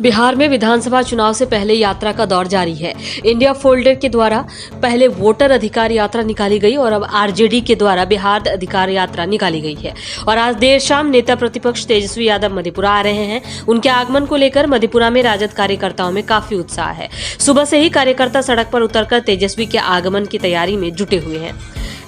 बिहार में विधानसभा चुनाव से पहले यात्रा का दौर जारी है। इंडिया फोल्डर के द्वारा पहले वोटर अधिकार यात्रा निकाली गई और अब आरजेडी के द्वारा बिहार अधिकार यात्रा निकाली गई है। और आज देर शाम नेता प्रतिपक्ष तेजस्वी यादव मधेपुरा आ रहे हैं। उनके आगमन को लेकर मधेपुरा में राजद कार्यकर्ताओं में काफी उत्साह है। सुबह से ही कार्यकर्ता सड़क पर उतरकर तेजस्वी के आगमन की तैयारी में जुटे हुए हैं।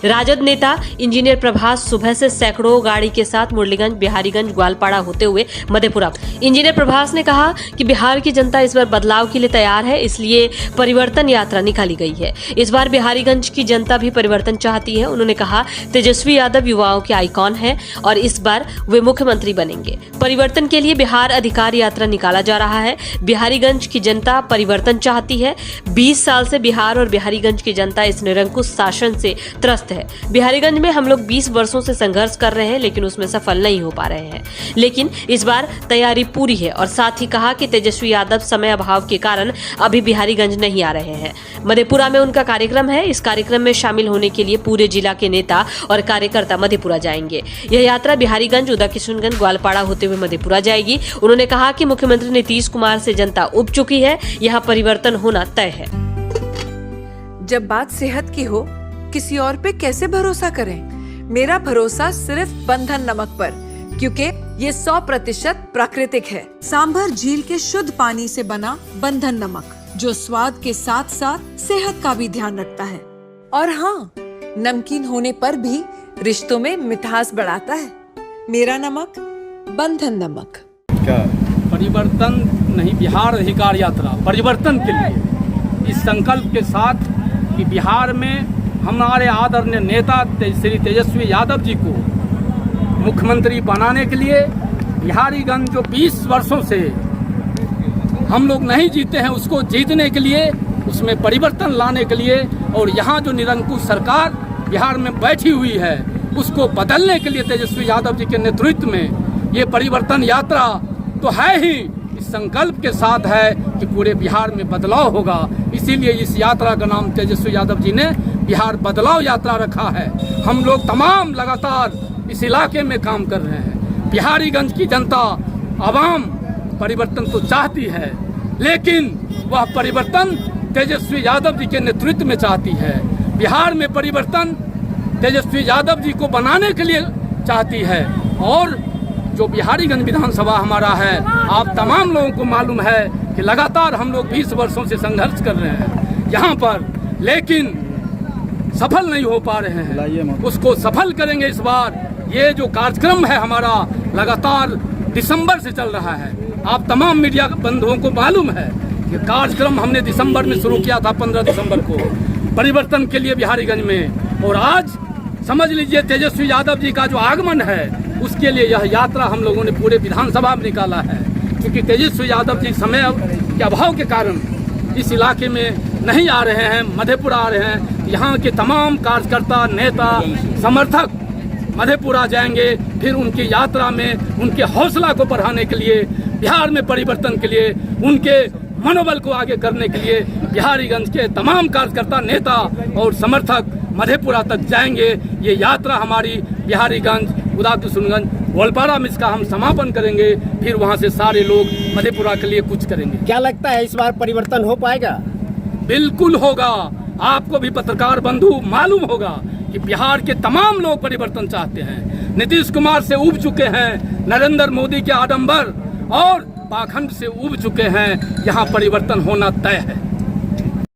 राजद नेता इंजीनियर प्रभास सुबह से सैकड़ों गाड़ी के साथ मुरलीगंज, बिहारीगंज, ग्वालपाड़ा होते हुए मधेपुरा। इंजीनियर प्रभास ने कहा कि बिहार की जनता इस बार बदलाव के लिए तैयार है, इसलिए परिवर्तन यात्रा निकाली गई है। इस बार बिहारीगंज की जनता भी परिवर्तन चाहती है। उन्होंने कहा तेजस्वी यादव युवाओं के आइकॉन है और इस बार वे मुख्यमंत्री बनेंगे। परिवर्तन के लिए बिहार अधिकार यात्रा निकाला जा रहा है। बिहारीगंज की जनता परिवर्तन चाहती है। 20 साल से बिहार और बिहारीगंज की जनता इस निरंकुश शासन से त्रस्त है। बिहारीगंज में हम लोग 20 वर्षों से संघर्ष कर रहे हैं, लेकिन उसमें सफल नहीं हो पा रहे हैं। लेकिन इस बार तैयारी पूरी है। और साथ ही कहा कि तेजस्वी यादव समय अभाव के कारण अभी बिहारीगंज नहीं आ रहे हैं। मधेपुरा में उनका कार्यक्रम है। इस कार्यक्रम में शामिल होने के लिए पूरे जिला के नेता और कार्यकर्ता मधेपुरा जाएंगे। यह यात्रा बिहारीगंज, उदयकिशुनगंज, ग्वालपाड़ा होते हुए मधेपुरा जाएगी। उन्होंने कहा कि मुख्यमंत्री नीतीश कुमार से जनता उब चुकी है। यहाँ परिवर्तन होना तय है। जब बात सेहत की हो, किसी और पे कैसे भरोसा करें? मेरा भरोसा सिर्फ बंधन नमक पर, क्योंकि ये 100% प्राकृतिक है। सांभर झील के शुद्ध पानी से बना बंधन नमक, जो स्वाद के साथ साथ सेहत का भी ध्यान रखता है। और हाँ, नमकीन होने पर भी रिश्तों में मिठास बढ़ाता है। मेरा नमक बंधन नमक। क्या परिवर्तन नहीं, बिहार अधिकार यात्रा परिवर्तन के लिए इस संकल्प के साथ कि बिहार में हमारे आदरणीय नेता श्री तेजस्वी यादव जी को मुख्यमंत्री बनाने के लिए बिहारीगंज जो 20 वर्षों से हम लोग नहीं जीते हैं, उसको जीतने के लिए, उसमें परिवर्तन लाने के लिए, और यहाँ जो निरंकुश सरकार बिहार में बैठी हुई है उसको बदलने के लिए तेजस्वी यादव जी के नेतृत्व में ये परिवर्तन यात्रा तो है ही, इस संकल्प के साथ है कि पूरे बिहार में बदलाव होगा। इसीलिए इस यात्रा का नाम तेजस्वी यादव जी ने बिहार बदलाव यात्रा रखा है। हम लोग तमाम लगातार इस इलाके में काम कर रहे हैं। बिहारीगंज की जनता, आवाम परिवर्तन तो चाहती है, लेकिन वह परिवर्तन तेजस्वी यादव जी के नेतृत्व में चाहती है। बिहार में परिवर्तन तेजस्वी यादव जी को बनाने के लिए चाहती है। और जो बिहारीगंज विधानसभा हमारा है, आप तमाम लोगों को मालूम है कि लगातार हम लोग 20 वर्षों से संघर्ष कर रहे हैं यहाँ पर, लेकिन सफल नहीं हो पा रहे हैं। उसको सफल करेंगे इस बार। ये जो कार्यक्रम है हमारा लगातार दिसंबर से चल रहा है। आप तमाम मीडिया बंधुओं को मालूम है कि कार्यक्रम हमने दिसंबर में शुरू किया था, 15 दिसंबर को, परिवर्तन के लिए बिहारीगंज में। और आज समझ लीजिए तेजस्वी यादव जी का जो आगमन है, उसके लिए यह यात्रा हम लोगों ने पूरे विधानसभा में निकाला है। क्योंकि तेजस्वी यादव जी समय के अभाव के कारण इस इलाके में नहीं आ रहे हैं, मधेपुरा आ रहे हैं। यहाँ के तमाम कार्यकर्ता, नेता, समर्थक मधेपुरा जाएंगे। फिर उनकी यात्रा में उनके हौसला को बढ़ाने के लिए, बिहार में परिवर्तन के लिए, उनके मनोबल को आगे करने के लिए बिहारीगंज के तमाम कार्यकर्ता, नेता और समर्थक मधेपुरा तक जाएंगे। ये यात्रा हमारी बिहारीगंज, उदयकिशुनगंज, ग्वालपाड़ा में इसका हम समापन करेंगे। फिर वहाँ से सारे लोग मधेपुरा के लिए कुछ करेंगे। क्या लगता है इस बार परिवर्तन हो पाएगा? बिल्कुल होगा। आपको भी पत्रकार बंधु मालूम होगा कि बिहार के तमाम लोग परिवर्तन चाहते हैं। नीतीश कुमार से उब चुके हैं, नरेंद्र मोदी के आडंबर और पाखंड से उब चुके हैं। यहाँ परिवर्तन होना तय है।